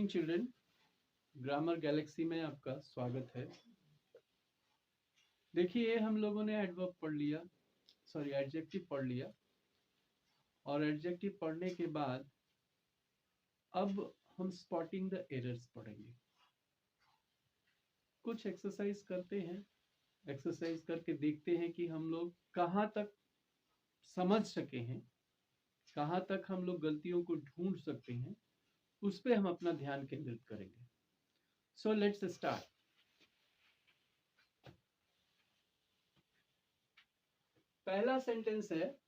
Morning children, grammar Galaxy में आपका स्वागत है। देखिए हम लोगों ने एडवर्ब पढ़ लिया, सॉरी एडजेक्टिव पढ़ लिया, और एडजेक्टिव पढ़ने के बाद अब हम स्पॉटिंग द एरर्स पढ़ेंगे। कुछ एक्सरसाइज करते हैं, एक्सरसाइज करके देखते हैं कि हम लोग कहाँ तक समझ सके हैं, कहाँ तक हम लोग गलतियों को ढूंढ सकते हैं, उस पे हम अपना ध्यान केंद्रित करेंगे। So let's start. पहला सेंटेंस है,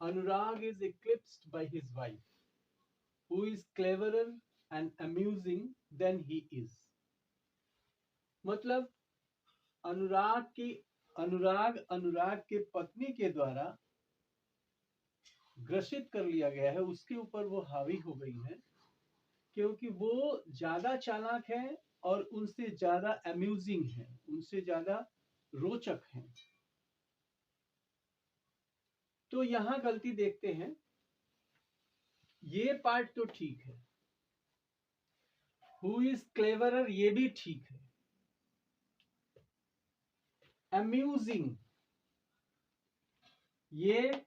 Anurag is eclipsed by his wife who is cleverer and amusing than he is। मतलब अनुराग के पत्नी के द्वारा ग्रसित कर लिया गया है, उसके ऊपर वो हावी हो गई है क्योंकि वो ज्यादा चालाक है और उनसे ज्यादा अम्यूजिंग है, उनसे ज्यादा रोचक है। तो यहां गलती देखते हैं, ये पार्ट तो ठीक है, हु इज क्लेवरर ये भी ठीक है, अम्यूजिंग ये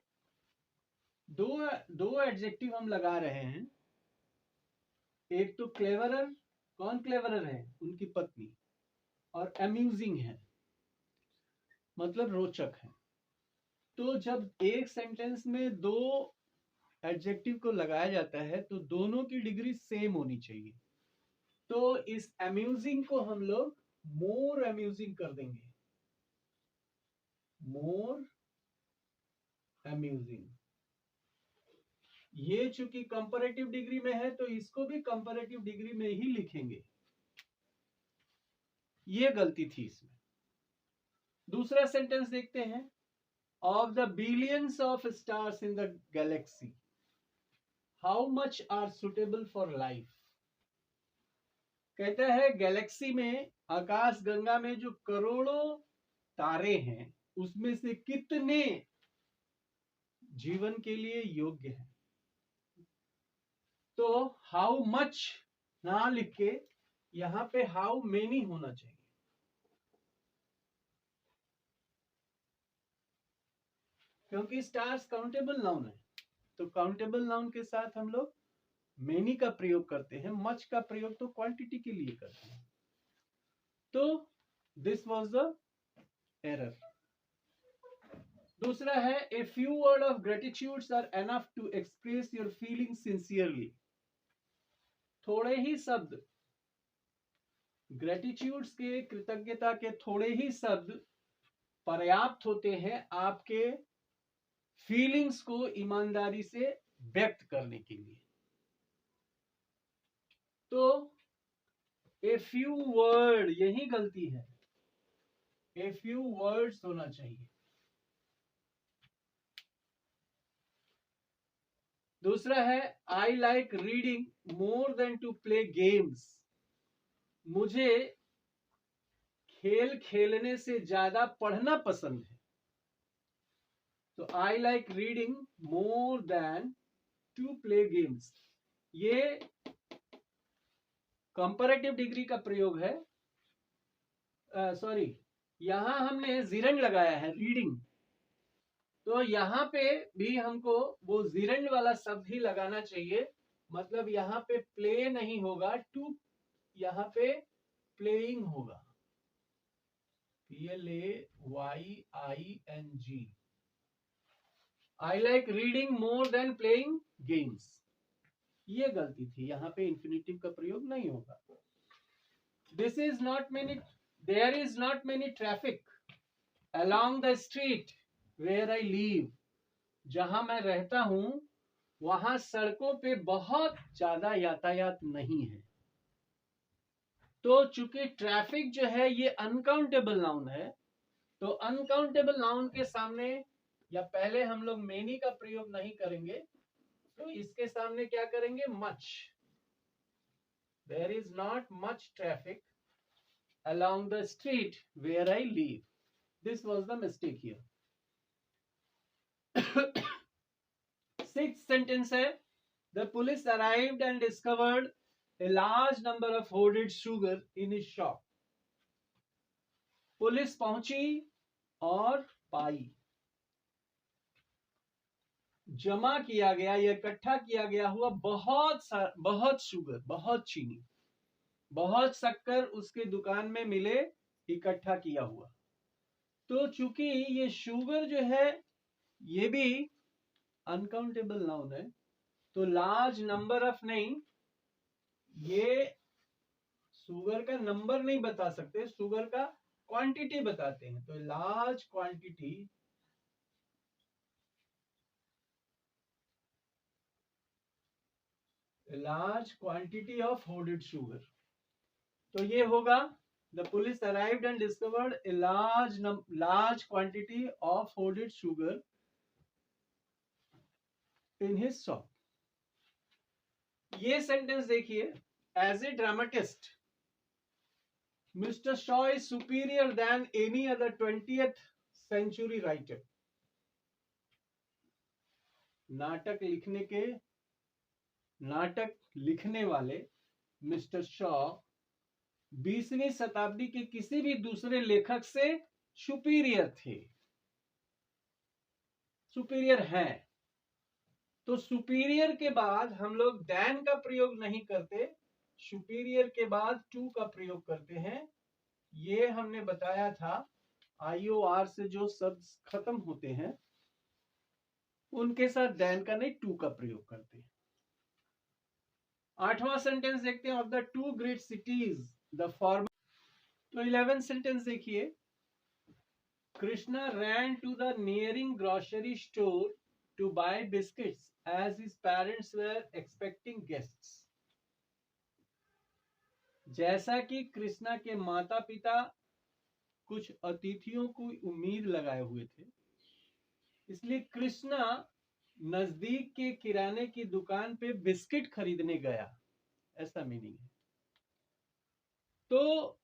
दो एडजेक्टिव हम लगा रहे हैं। एक तो क्लेवरर, कौन क्लेवरर है? उनकी पत्नी, और अम्यूजिंग है मतलब रोचक है। तो जब एक सेंटेंस में दो एडजेक्टिव को लगाया जाता है तो दोनों की डिग्री सेम होनी चाहिए। तो इस अम्यूजिंग को हम लोग मोर अम्यूजिंग कर देंगे, मोर अम्यूजिंग। ये चूंकि कंपैरेटिव डिग्री में है तो इसको भी कंपैरेटिव डिग्री में ही लिखेंगे। ये गलती थी इसमें। दूसरा सेंटेंस देखते हैं, of the billions of stars in the galaxy how much are suitable for life. कहता है गैलेक्सी में, आकाश गंगा में जो करोड़ों तारे हैं उसमें से कितने जीवन के लिए योग्य हैं। तो हाउ मच ना लिख के यहां पे हाउ मेनी होना चाहिए। क्योंकि स्टार्स काउंटेबल नाउन है, तो काउंटेबल नाउन के साथ हम लोग मेनी का प्रयोग करते हैं, मच का प्रयोग तो क्वांटिटी के लिए करते हैं। तो दिस वाज द एरर। दूसरा है, a few word of gratitudes are enough to express your feeling sincerely. थोड़े ही शब्द, ग्रेटिट्यूड्स के, कृतज्ञता के थोड़े ही शब्द पर्याप्त होते हैं आपके फीलिंग्स को ईमानदारी से व्यक्त करने के लिए। तो ए फ्यू वर्ड, यही गलती है, ए फ्यू वर्ड्स होना चाहिए। दूसरा है, I like reading more than to play games. मुझे खेल खेलने से ज्यादा पढ़ना पसंद है। तो I like reading more than to play games, ये कंपैरेटिव डिग्री का प्रयोग है। सॉरी, यहां हमने जीरंड लगाया है, रीडिंग, तो यहां पे भी हमको वो जीरंड वाला शब्द ही लगाना चाहिए। मतलब यहां पे प्ले नहीं होगा, टू यहां पे प्लेइंग होगा, PLAYING। आई like reading more than playing games, ये गलती थी, यहां पे इंफिनिटिव का प्रयोग नहीं होगा। This is not many, there is not many traffic along the street where I live. जहां मैं रहता हूं वहां सड़कों पे बहुत ज्यादा यातायात नहीं है। तो चूंकि ट्रैफिक जो है ये अनकाउंटेबल नाउन है, तो अनकाउंटेबल नाउन के सामने या पहले हम लोग मेनी का प्रयोग नहीं करेंगे, तो इसके सामने क्या करेंगे? Much. There is not much traffic along the street where I live. This was the mistake here. Sixth sentence है, the police arrived and discovered a large number of hoarded sugar in his shop. Police पहुंची और पाई, जमा किया गया या इकट्ठा किया गया हुआ बहुत शुगर, बहुत चीनी, बहुत शक्कर उसके दुकान में मिले, इकट्ठा किया हुआ। तो चूंकि ये शुगर जो है ये भी अनकाउंटेबल नाउन है, तो लार्ज नंबर ऑफ नहीं, ये शुगर का नंबर नहीं बता सकते, शुगर का क्वांटिटी बताते हैं। तो large quantity of hoarded sugar, तो ये होगा the police arrived and discovered a large quantity of hoarded sugar in his shop. ये सेंटेंस देखिए, as a dramatist Mr. Shaw is superior than any other 20th century writer. नाटक लिखने वाले mister Shaw 20वीं शताब्दी के किसी भी दूसरे लेखक से सुपीरियर थे, सुपीरियर हैं। तो सुपीरियर के बाद हम लोग दैन का प्रयोग नहीं करते, सुपीरियर के बाद टू का प्रयोग करते हैं। ये हमने बताया था, IOR से जो शब्द खत्म होते हैं उनके साथ दैन का नहीं, टू का प्रयोग करते हैं। 8वां सेंटेंस देखते हैं, of the two great cities the former. तो 11th सेंटेंस देखिए, Krishna ran to the nearing grocery store to buy biscuits as his parents were expecting guests. जैसा कि कृष्णा के माता पिता कुछ अतिथियों को उम्मीद लगाए हुए थे, इसलिए कृष्णा नजदीक के किराने की दुकान पे बिस्किट खरीदने गया, ऐसा मीनिंग है। तो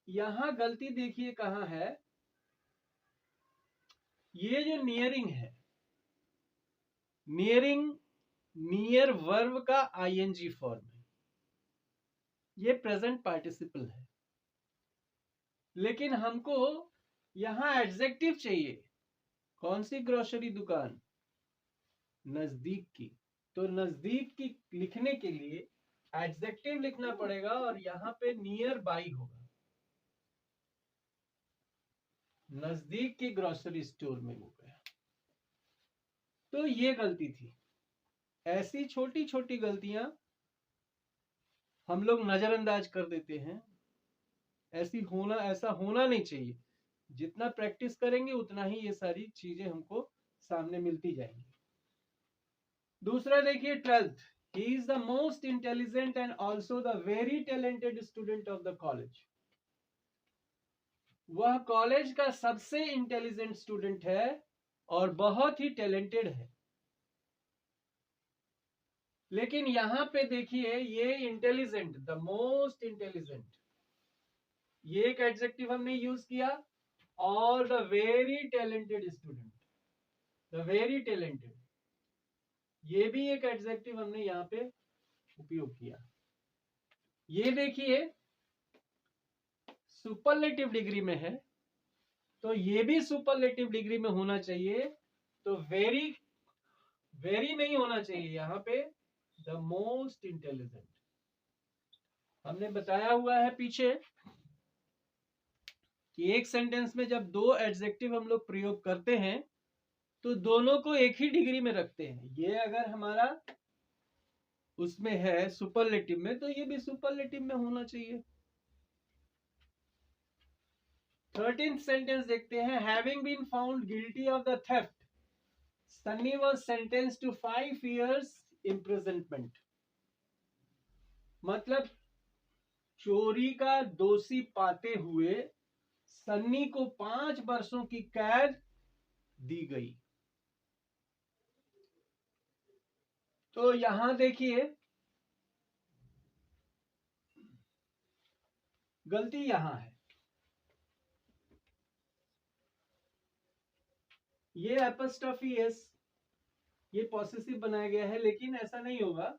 यहां गलती देखिए कहां है, ये जो नियरिंग है, नियरिंग नियर वर्ब का ING फॉर्म है, ये प्रेजेंट पार्टिसिपल है, लेकिन हमको यहां एडजेक्टिव चाहिए। कौन सी ग्रोसरी दुकान? नजदीक की। तो नजदीक की लिखने के लिए एडजेक्टिव लिखना पड़ेगा और यहां पे नियर बाई होगा, नजदीक की ग्रोसरी स्टोर में हो गया। तो ये गलती थी। ऐसी छोटी छोटी गलतियां हम लोग नजरअंदाज कर देते हैं, ऐसा होना नहीं चाहिए। जितना प्रैक्टिस करेंगे उतना ही ये सारी चीजें हमको सामने मिलती जाएंगी। दूसरा देखिए 12th, he is the most intelligent and also the very talented student of the college. वह कॉलेज का सबसे इंटेलिजेंट स्टूडेंट है और बहुत ही टैलेंटेड है। लेकिन यहां पे देखिए, ये इंटेलिजेंट, द मोस्ट इंटेलिजेंट, ये एक एडजेक्टिव हमने यूज किया, और the very talented student, the very talented, ये भी एक एडजेक्टिव हमने यहां पे उपयोग किया। ये देखिए सुपरलेटिव डिग्री में है, तो ये भी सुपरलेटिव डिग्री में होना चाहिए। तो वेरी नहीं होना चाहिए, यहां पे द मोस्ट इंटेलिजेंट। हमने बताया हुआ है पीछे कि एक सेंटेंस में जब दो एडजेक्टिव हम लोग प्रयोग करते हैं तो दोनों को एक ही डिग्री में रखते हैं। ये अगर हमारा उसमें है सुपरलेटिव में, तो ये भी सुपरलेटिव में होना चाहिए। 13th सेंटेंस देखते हैं, having been found guilty of the theft Sunny was sentenced to 5 years imprisonment। मतलब चोरी का दोषी पाते हुए सन्नी को 5 वर्षों की कैद दी गई। तो यहां देखिए गलती यहां है, ये एपोस्ट्रोफी एस, ये पॉसेसिव बनाया गया है, लेकिन ऐसा नहीं होगा।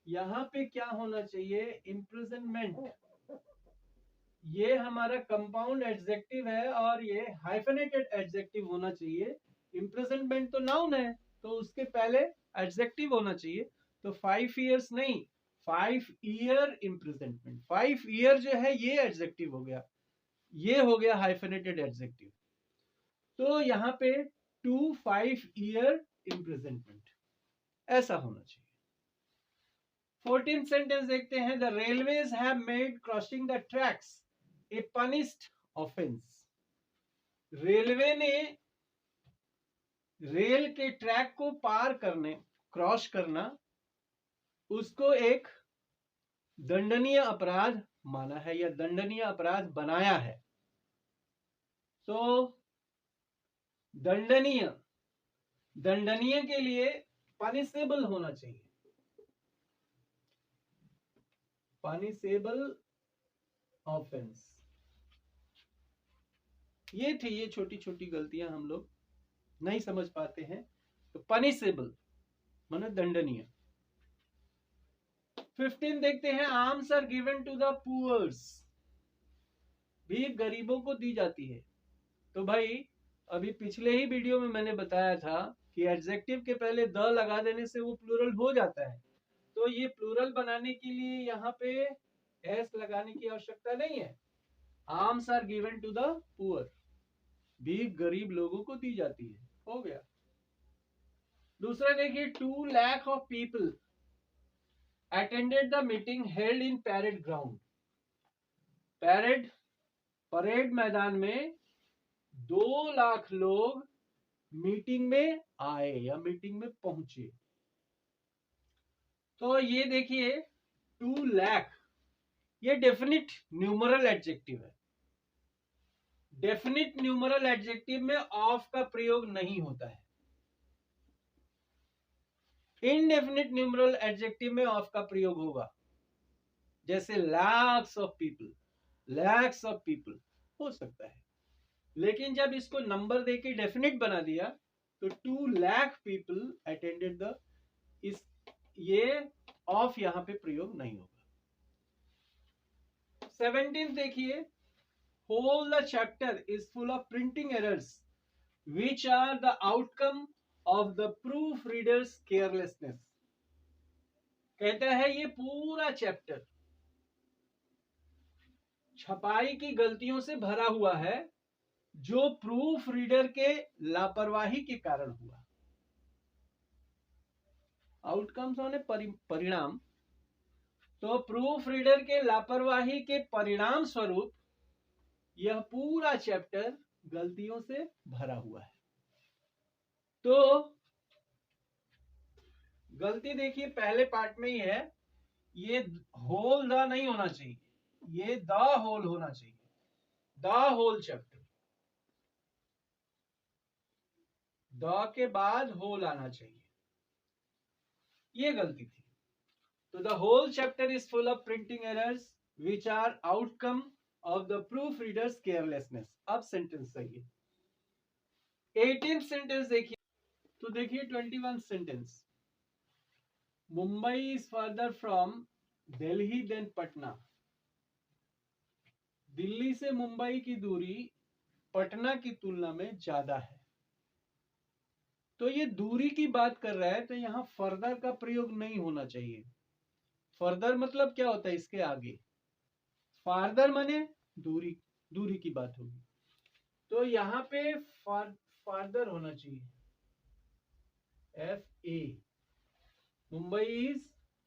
यहाँ पे क्या होना चाहिए, इम्प्रिजनमेंट। ये हमारा कंपाउंड एडजेक्टिव है और ये हाइफेनेटेड एडजेक्टिव होना चाहिए। इम्प्रिजनमेंट तो नाउन है, तो उसके पहले एडजेक्टिव होना चाहिए। तो 5 years नहीं, 5 year इम्प्रिजनमेंट। 5 year जो है ये एडजेक्टिव हो गया, ये हो गया हाइफेनेटेड एडजेक्टिव। तो यहाँ पे 2 5 year इम्प्रिजनमेंट ऐसा होना चाहिए। 14th सेंटेंस देखते हैं। The railways have made crossing the tracks A punished offence. Railway ने रेल के ट्रैक को पार करने, क्रॉस करना, उसको एक दंडनीय अपराध माना है या दंडनीय अपराध बनाया है। तो दंडनीय, दंडनीय के लिए पनिशेबल होना चाहिए, पनिशेबल ऑफेंस। ये थी, ये छोटी छोटी गलतियां हम लोग नहीं समझ पाते हैं। तो पनिशेबल माने दंडनीय। 15 देखते हैं। Arms are given to the poors. भीख गरीबों को दी जाती है। तो भाई अभी पिछले ही वीडियो में मैंने बताया था कि एडजेक्टिव के पहले द लगा देने से वो प्लूरल हो जाता है। तो ये प्लूरल बनाने के लिए यहाँ पे एस लगाने की आवश्यकता नहीं है। Arms are given to the poor, भीख गरीब लोगों को दी जाती है, हो गया। दूसरा देखिए, 2 lakh of people attended the meeting held in parade ground. Parade मैदान में 2 लाख लोग मीटिंग में आए या मीटिंग में पहुंचे। तो ये देखिए 2 लाख, ये डेफिनिट न्यूमरल एडजेक्टिव है। डेफिनिट न्यूमरल एडजेक्टिव में ऑफ का प्रयोग नहीं होता है। इनडेफिनिट न्यूमरल एडजेक्टिव में ऑफ का प्रयोग होगा, जैसे lakhs of people, lakhs of people हो सकता है। लेकिन जब इसको नंबर देके डेफिनिट बना दिया तो 2 लाख पीपल अटेंडेड द, इस ये ऑफ यहां पे प्रयोग नहीं होगा। 17 देखिए, whole the chapter is full of printing errors which are the outcome of the proofreader's carelessness। कहता है ये पूरा चैप्टर छपाई की गलतियों से भरा हुआ है, जो प्रूफ रीडर के लापरवाही के कारण हुआ। आउटकम्स होने परिणाम, तो प्रूफ रीडर के लापरवाही के परिणाम स्वरूप यह पूरा चैप्टर गलतियों से भरा हुआ है। तो गलती देखिए पहले पार्ट में ही है, ये होल द नहीं होना चाहिए, ये द होल होना चाहिए, द होल चैप्टर, द के बाद होल आना चाहिए, ये गलती थी। तो the whole chapter is full of printing errors which are outcome of the proof readers carelessness. अब सेंटेंस सही है। 18th सेंटेंस देखिए, तो देखिए 21st sentence. Mumbai is further from Delhi than Patna. Delhi से मुंबई की दूरी पटना की तुलना में ज्यादा है। तो ये दूरी की बात कर रहा है, तो यहां फर्दर का प्रयोग नहीं होना चाहिए। फर्दर मतलब क्या होता है, इसके आगे। फार्दर माने दूरी, दूरी की बात होगी। तो यहां पे फार्दर होना चाहिए, FA। Mumbai is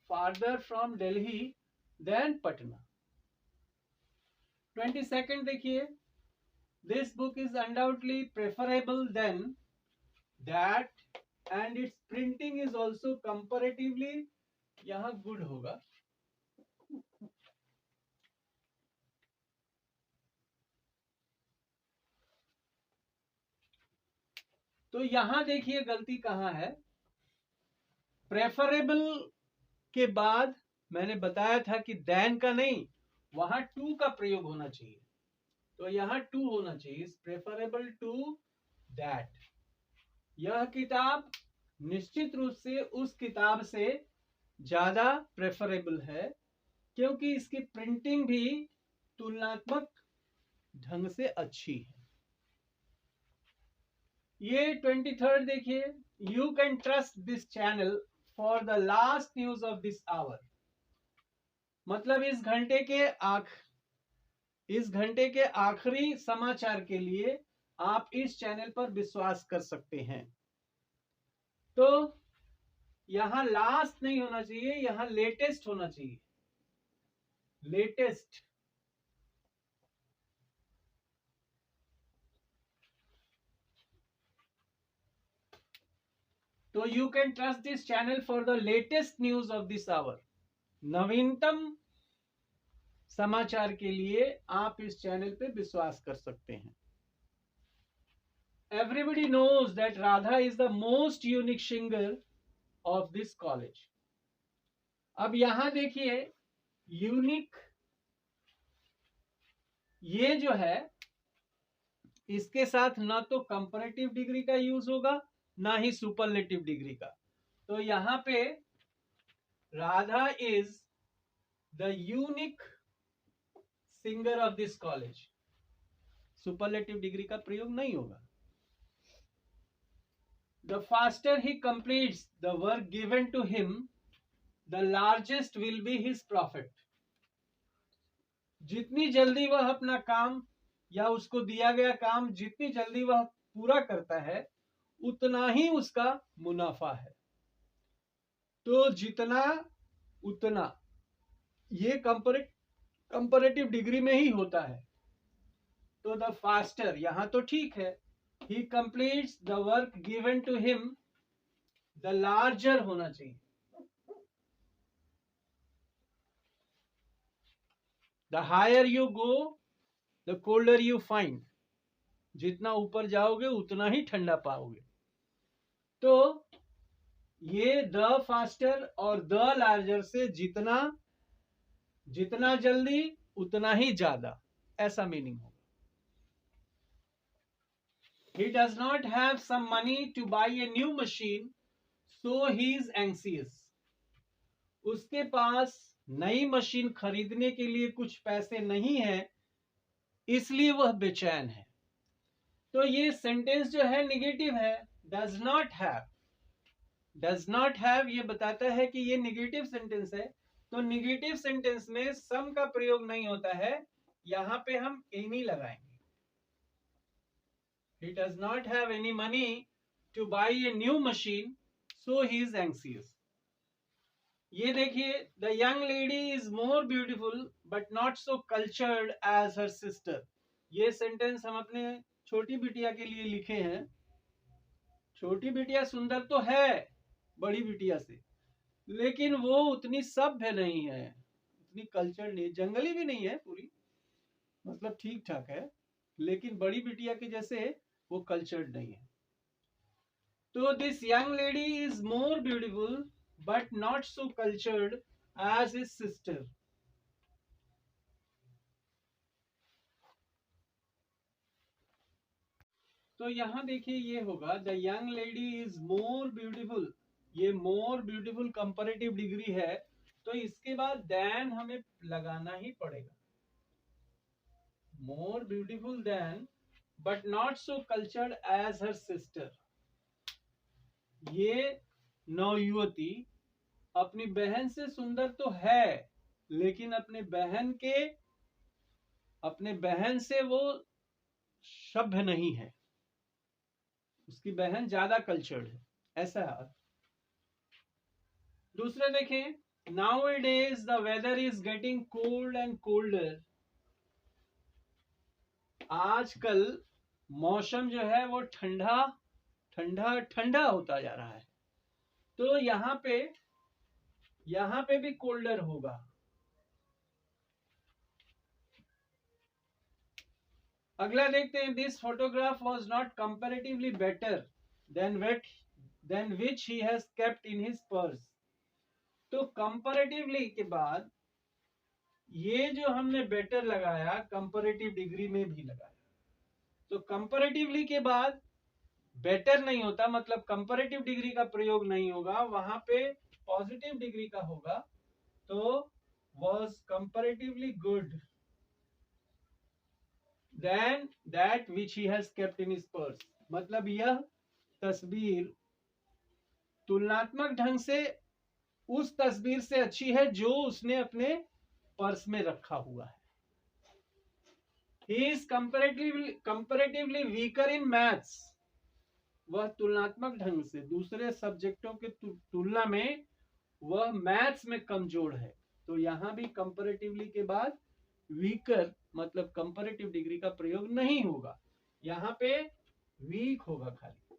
farther from Delhi than Patna. 22nd देखिए, this book is undoubtedly preferable than that and its printing is also comparatively, यहां गुड होगा। तो यहां देखिए गलती कहां है। प्रेफरेबल के बाद मैंने बताया था कि देन का नहीं, वहां टू का प्रयोग होना चाहिए। तो यहां टू होना चाहिए, प्रेफरेबल टू दैट। यह किताब निश्चित रूप से उस किताब से ज्यादा प्रेफरेबल है, क्योंकि इसकी प्रिंटिंग भी तुलनात्मक ढंग से अच्छी है। ये 23rd देखिए, you can trust this channel for the last news of this hour. मतलब इस घंटे के आखिरी समाचार के लिए आप इस चैनल पर विश्वास कर सकते हैं। तो यहां लास्ट नहीं होना चाहिए, यहां लेटेस्ट होना चाहिए, लेटेस्ट। तो you can trust this channel for the latest news of this hour. नवीनतम समाचार के लिए आप इस चैनल पे विश्वास कर सकते हैं। Everybody knows that Radha is the most unique singer of this college. अब यहां देखिए, यूनिक ये जो है, इसके साथ ना तो कंपैरेटिव डिग्री का यूज होगा, ना ही सुपरलेटिव डिग्री का। तो यहां पे Radha is the unique singer of this college, superlative degree का प्रयोग नहीं होगा। The faster he completes the work given to him, the largest will be his profit. जितनी जल्दी वह अपना काम या उसको दिया गया काम जितनी जल्दी वह पूरा करता है, उतना ही उसका मुनाफा है। तो जितना उतना, ये कंपैरेटिव डिग्री में ही होता है। तो द फास्टर, यहां तो ठीक है, he completes the work given to him, the larger होना चाहिए। The higher you go, the colder you find. जितना ऊपर जाओगे उतना ही ठंडा पाओगे। तो ये द फास्टर और द लार्जर से जितना जल्दी उतना ही ज्यादा, ऐसा मीनिंग होगा। He does not have some money to buy a new machine, so he is anxious. उसके पास नई मशीन खरीदने के लिए कुछ पैसे नहीं है, इसलिए वह बेचैन है। तो ये सेंटेंस जो है निगेटिव है, डज नॉट हैव ये बताता है कि ये निगेटिव सेंटेंस है। तो निगेटिव सेंटेंस में सम का प्रयोग नहीं होता है, यहां पे हम एनी लगाएंगे। He does not have any money to buy a new machine, so he is anxious. ये देखिए, the young lady is more beautiful but not so cultured as her sister. ये सेंटेंस हम अपने छोटी बिटिया के लिए लिखे हैं। छोटी बिटिया सुंदर तो है बड़ी बिटिया से, लेकिन वो उतनी सभ्य नहीं है, उतनी कल्चर्ड नहीं, जंगली भी नहीं है पूरी, मतलब ठीक ठाक है, लेकिन बड़ी बिटिया के जैसे वो कल्चर्ड नहीं है। तो this young lady is more beautiful but not so cultured as his sister. तो यहां देखिए, ये होगा the young lady is more beautiful. ये मोर ब्यूटीफुल कंपैरेटिव डिग्री है, तो इसके बाद देन हमें लगाना ही पड़ेगा। More beautiful than but not so cultured as her sister. ये नवयुवती अपनी बहन से सुंदर तो है, लेकिन अपने बहन से वो सभ्य नहीं है, उसकी बहन ज्यादा कल्चर्ड है, ऐसा है। दूसरे देखें, nowadays the weather is getting cold and colder. आजकल मौसम जो है वो ठंडा होता जा रहा है। तो यहां पे भी कोल्डर होगा। अगला देखते हैं, this photograph was not comparatively better than which he has kept in his purse. तो कंपैरेटिवली के बाद ये जो हमने बेटर लगाया, कंपैरेटिव डिग्री में भी लगाया। तो कंपैरेटिवली के बाद बेटर नहीं होता, मतलब कंपैरेटिव डिग्री का प्रयोग नहीं होगा, वहां पे पॉजिटिव डिग्री का होगा तो was comparatively good than that which he has kept in his purse. मतलब यह तस्वीर तुलनात्मक ढंग से उस तस्वीर से अच्छी है जो उसने अपने पर्स में रखा हुआ है. He is comparatively weaker in maths. वह तुलनात्मक ढंग से दूसरे सब्जेक्टों के तुलना में वह मैथ्स में कमजोर है. तो यहां भी कंपैरेटिवली के बाद वीकर मतलब कंपैरेटिव डिग्री का प्रयोग नहीं होगा, यहां पे वीक होगा खाली.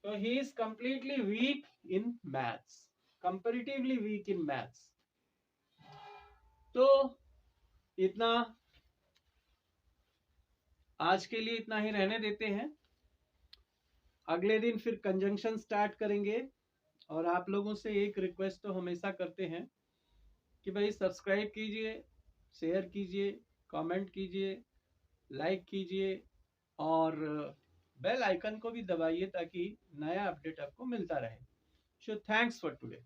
तो he is completely weak in maths, comparatively weak in maths. तो इतना आज के लिए इतना ही रहने देते हैं. अगले दिन फिर कंजंक्शन स्टार्ट करेंगे. और आप लोगों से एक रिक्वेस्ट तो हमेशा करते हैं कि भाई सब्सक्राइब कीजिए, शेयर कीजिए, कमेंट कीजिए, लाइक कीजिए और बेल आइकन को भी दबाइए ताकि नया अपडेट आपको मिलता रहे. So thanks for today.